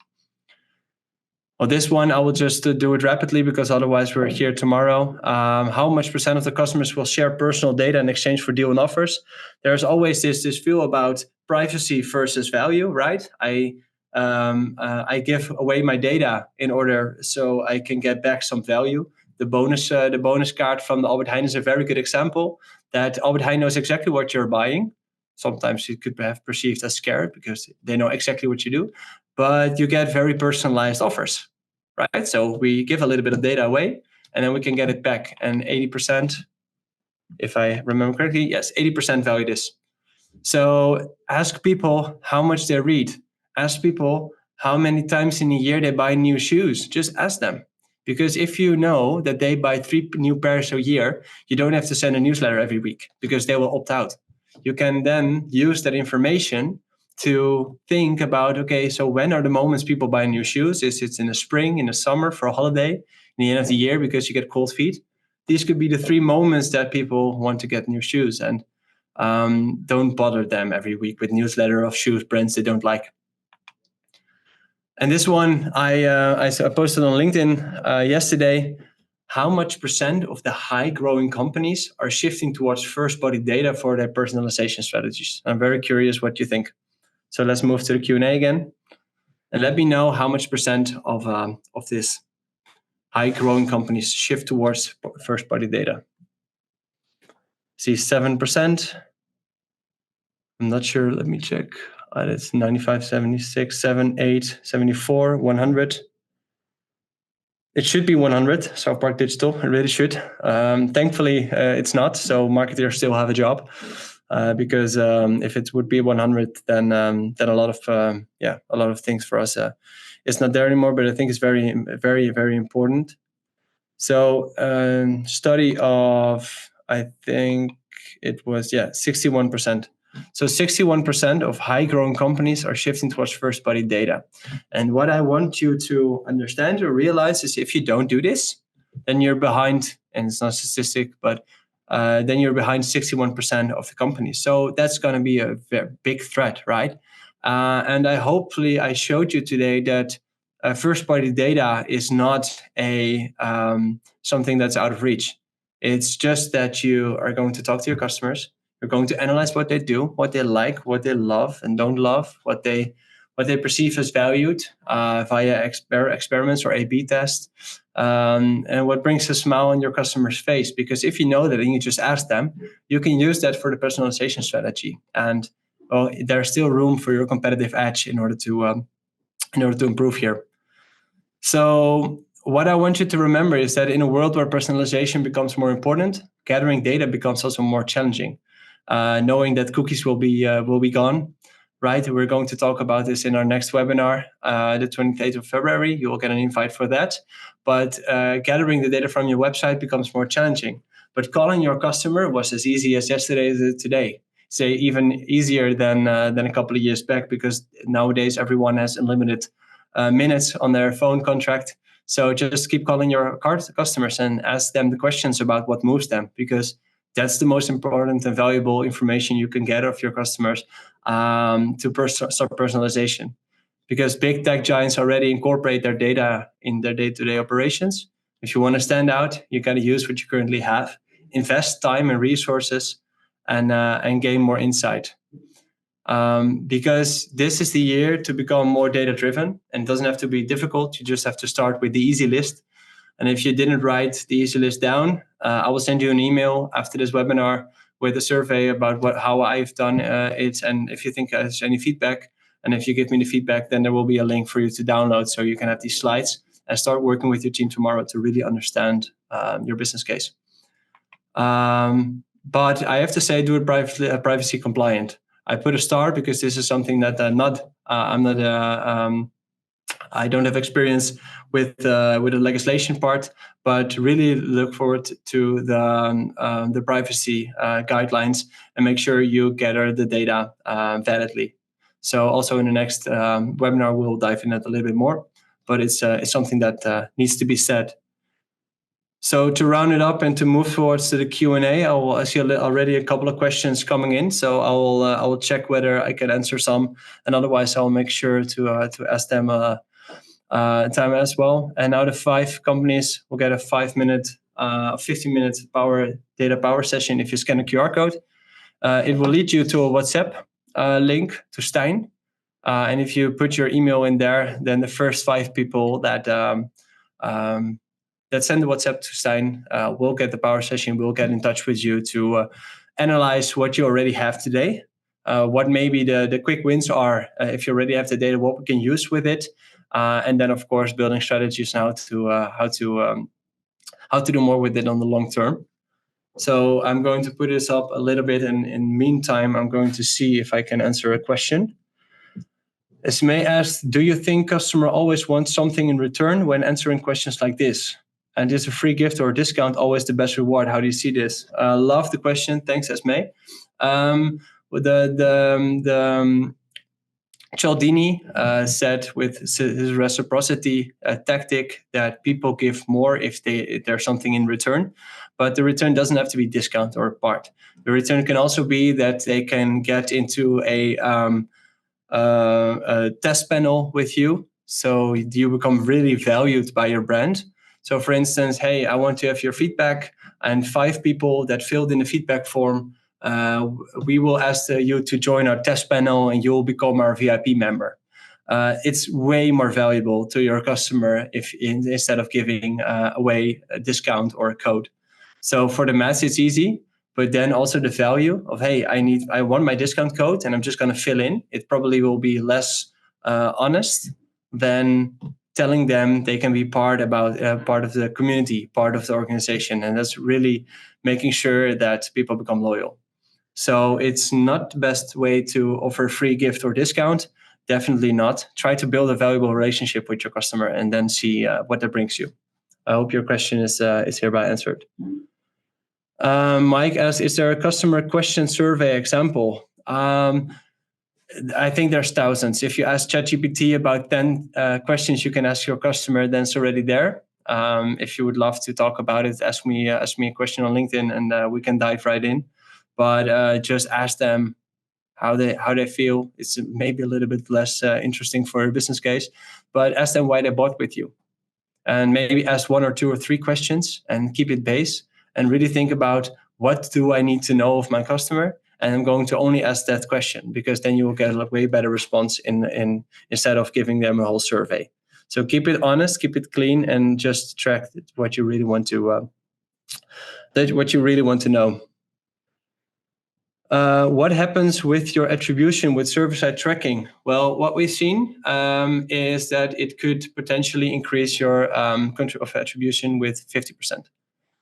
Well, this one I will just do it rapidly because otherwise we're here tomorrow. How much percent of the customers will share personal data in exchange for deal and offers? There's always this feel about privacy versus value, right? I give away my data in order so I can get back some value. The bonus card from the Albert Heijn is a very good example. That Albert Heijn knows exactly what you're buying. Sometimes you could have perceived as scared because they know exactly what you do, but you get very personalized offers, right? So we give a little bit of data away and then we can get it back. And 80%, if I remember correctly, yes, 80% value this. So ask people how much they read. Ask people how many times in a year they buy new shoes. Just ask them. Because if you know that they buy 3 new pairs a year, you don't have to send a newsletter every week because they will opt out. You can then use that information to think about, okay, so when are the moments people buy new shoes? Is it in the spring, in the summer, for a holiday, in the end of the year because you get cold feet? These could be the 3 moments that people want to get new shoes. And don't bother them every week with newsletter of shoes brands they don't like. And this one I posted on LinkedIn yesterday. How much percent of the high growing companies are shifting towards first party data for their personalization strategies? I'm very curious what you think. So let's move to the Q&A again. And let me know how much percent of this high growing companies shift towards first party data. See 7%. I'm not sure. Let me check. It's 95, 76, 7, 8, 74, 100. It should be 100, South Park Digital. It really should. Thankfully, it's not. So marketers still have a job. Because if it would be 100, then a lot of things for us it's not there anymore. But I think it's very, very, very important. So study of, I think it was 61%. So 61% of high growing companies are shifting towards first party data. And what I want you to understand or realize is if you don't do this, then you're behind, and it's not a statistic, but then you're behind 61% of the companies. So that's going to be a very big threat, right? And hopefully I showed you today that first party data is not a something that's out of reach. It's just that you are going to talk to your customers. You're going to analyze what they do, what they like, what they love and don't love, what they perceive as valued via experiments or A/B tests, and what brings a smile on your customer's face. Because if you know that and you just ask them, you can use that for the personalization strategy. And well, there's still room for your competitive edge in order to improve here. So what I want you to remember is that in a world where personalization becomes more important, gathering data becomes also more challenging. Knowing that cookies will be gone, right? We're going to talk about this in our next webinar, the 28th of February. You will get an invite for that. But gathering the data from your website becomes more challenging. But calling your customer was as easy as yesterday to today. say even easier than a couple of years back, because nowadays everyone has unlimited minutes on their phone contract. So just keep calling your customers and ask them the questions about what moves them, because that's the most important and valuable information you can get of your customers to start personalization. Because big tech giants already incorporate their data in their day-to-day operations. If you want to stand out, you got to use what you currently have, invest time and resources, and gain more insight. Because this is the year to become more data-driven, and it doesn't have to be difficult. You just have to start with the easy list. And if you didn't write the easy list down, I will send you an email after this webinar with a survey about how I've done it, and if you think there's any feedback. And if you give me the feedback, then there will be a link for you to download so you can have these slides and start working with your team tomorrow to really understand your business case. But I have to say, do it privacy compliant. I put a star because this is something that I don't have experience with the legislation part, but really look forward to the privacy guidelines and make sure you gather the data validly. So also in the next webinar, we'll dive in it a little bit more, but it's something that needs to be said. So to round it up and to move towards to the Q&A, I see already a couple of questions coming in. So I will check whether I can answer some, and otherwise I'll make sure to ask them time as well. And out of 5 companies, we'll get a 5-minute, 15-minute data power session if you scan a QR code. It will lead you to a WhatsApp link to Stijn. And if you put your email in there, then the first 5 people that send the WhatsApp to Stijn will get the power session. We'll get in touch with you to analyze what you already have today, what maybe the quick wins are if you already have the data, what we can use with it, and then of course building strategies now to how to do more with it on the long term. So I'm going to put this up a little bit, and in meantime, I'm going to see if I can answer a question. Esme asked, do you think customer always wants something in return when answering questions like this? And is a free gift or a discount always the best reward? How do you see this? Love the question. Thanks, Esme. Cialdini said with his reciprocity tactic that people give more if there's something in return, but the return doesn't have to be discount or part. The return can also be that they can get into a test panel with you, so you become really valued by your brand. So for instance, hey, I want to have your feedback, and 5 people that filled in the feedback form, we will ask you to join our test panel and you'll become our VIP member. It's way more valuable to your customer instead of giving away a discount or a code. So for the mass, it's easy. But then also the value of, hey, I want my discount code and I'm just going to fill in. It probably will be less honest than telling them they can be part of the community, part of the organization. And that's really making sure that people become loyal. So it's not the best way to offer free gift or discount. Definitely not. Try to build a valuable relationship with your customer and then see what that brings you. I hope your question is hereby answered. Mike asks, is there a customer question survey example? I think there's thousands. If you ask ChatGPT about 10 questions you can ask your customer, then it's already there. If you would love to talk about it, ask me a question on LinkedIn and we can dive right in. But just ask them how they feel. It's maybe a little bit less interesting for a business case, but ask them why they bought with you. And maybe ask 1 or 2 or 3 questions and keep it base. And really think about, what do I need to know of my customer? And I'm going to only ask that question, because then you will get a way better response instead of giving them a whole survey. So keep it honest, keep it clean, and just track what you really want to know. What happens with your attribution with server-side tracking? Well, what we've seen is that it could potentially increase your country of attribution with 50%.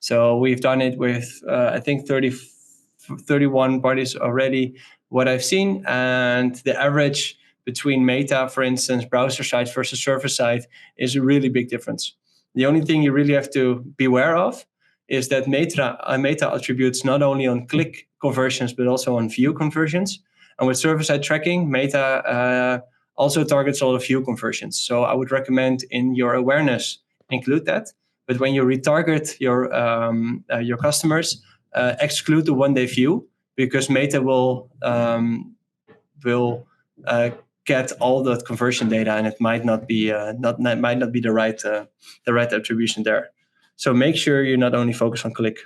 So we've done it with, I think, 31 parties already, what I've seen. And the average between Meta, for instance, browser side versus server side, is a really big difference. The only thing you really have to beware of is that Meta attributes not only on click conversions, but also on view conversions. And with server-side tracking, Meta also targets all the view conversions. So I would recommend in your awareness, include that. But when you retarget your customers, exclude the one-day view, because Meta will get all the conversion data, and it might not be the right attribution there. So make sure you not only focus on click.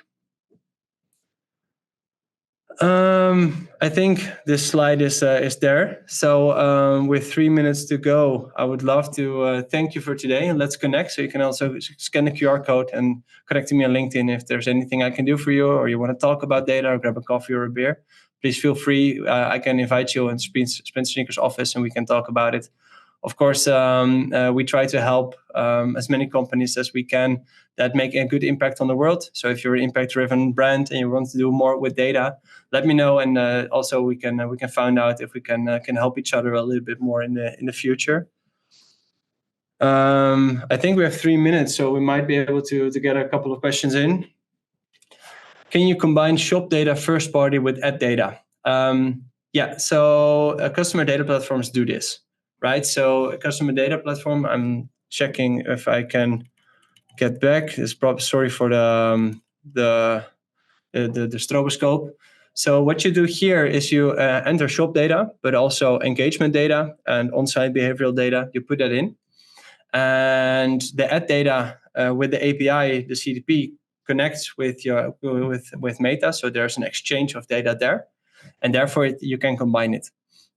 I think this slide is there. So with 3 minutes to go, I would love to thank you for today, and let's connect. So you can also scan the QR code and connect to me on LinkedIn if there's anything I can do for you, or you want to talk about data or grab a coffee or a beer. Please feel free. I can invite you in Spencer Sneaker's office, and we can talk about it. Of course, we try to help as many companies as we can that make a good impact on the world. So if you're an impact-driven brand and you want to do more with data, let me know, and also we can find out if we can help each other a little bit more in the future. I think we have 3 minutes, so we might be able to get a couple of questions in. Can you combine shop data first party with ad data? Yeah, so customer data platforms do this, right? So a customer data platform, I'm checking if I can get back. It's probably, sorry for the stroboscope. So what you do here is you enter shop data, but also engagement data and on-site behavioral data. You put that in, and the ad data with the API, the CDP connects with Meta. So there's an exchange of data there, and therefore you can combine it.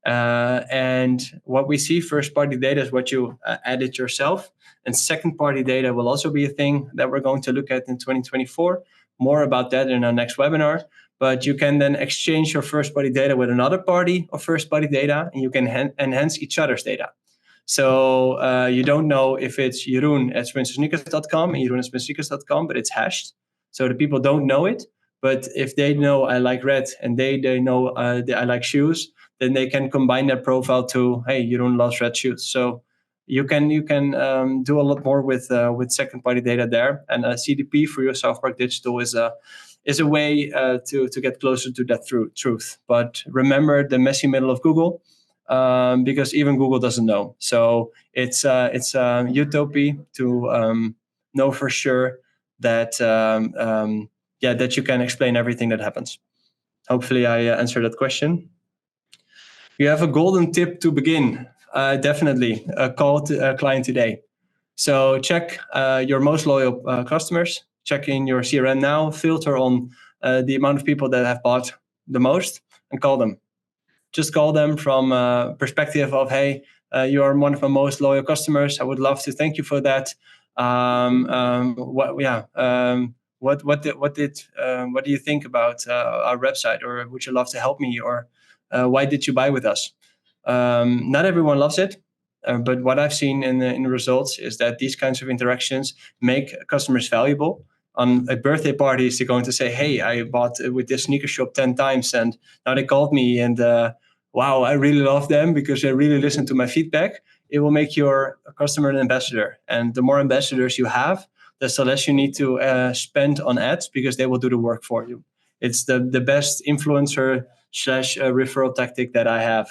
And what we see, first-party data is what you added yourself, and second-party data will also be a thing that we're going to look at in 2024. More about that in our next webinar. But you can then exchange your first-party data with another party of first-party data, and you can enhance each other's data. So you don't know if it's Jeroen at spencersneakers.com and Jeroen at spencersneakers.com, but it's hashed. So the people don't know it. But if they know I like red and they know I like shoes, then they can combine their profile to, hey, Jeroen loves red shoes. So you can do a lot more with second-party data there. And CDP for your South Park Digital is a way to get closer to that truth. But remember the messy middle of Google, because even Google doesn't know. So it's utopia to know for sure that that you can explain everything that happens. Hopefully I answered that question. You have a golden tip to begin. Definitely call a client today. So check your most loyal customers, check in your CRM now, filter on the amount of people that have bought the most, and call them. Just call them from a perspective of, hey, you are one of my most loyal customers. I would love to thank you for that. What do you think about our website, or would you love to help me, or why did you buy with us? Not everyone loves it, but what I've seen in the results is that these kinds of interactions make customers valuable. On a birthday parties, they're going to say, hey, I bought with this sneaker shop 10 times, and now they called me, and wow, I really love them because they really listen to my feedback. It will make your customer an ambassador. And the more ambassadors you have, the less you need to spend on ads, because they will do the work for you. It's the best influencer / referral tactic that I have.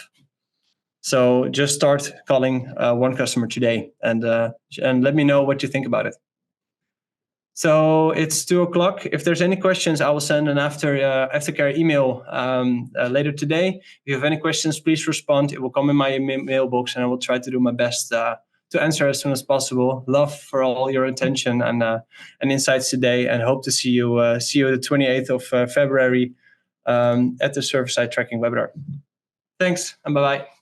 So just start calling one customer today, and let me know what you think about it. So it's 2:00. If there's any questions, I will send an aftercare email later today. If you have any questions, please respond. It will come in my mailbox, and I will try to do my best to answer as soon as possible. Love for all your attention and insights today, and hope to see you the 28th of February at the server-side tracking webinar. Thanks, and bye-bye.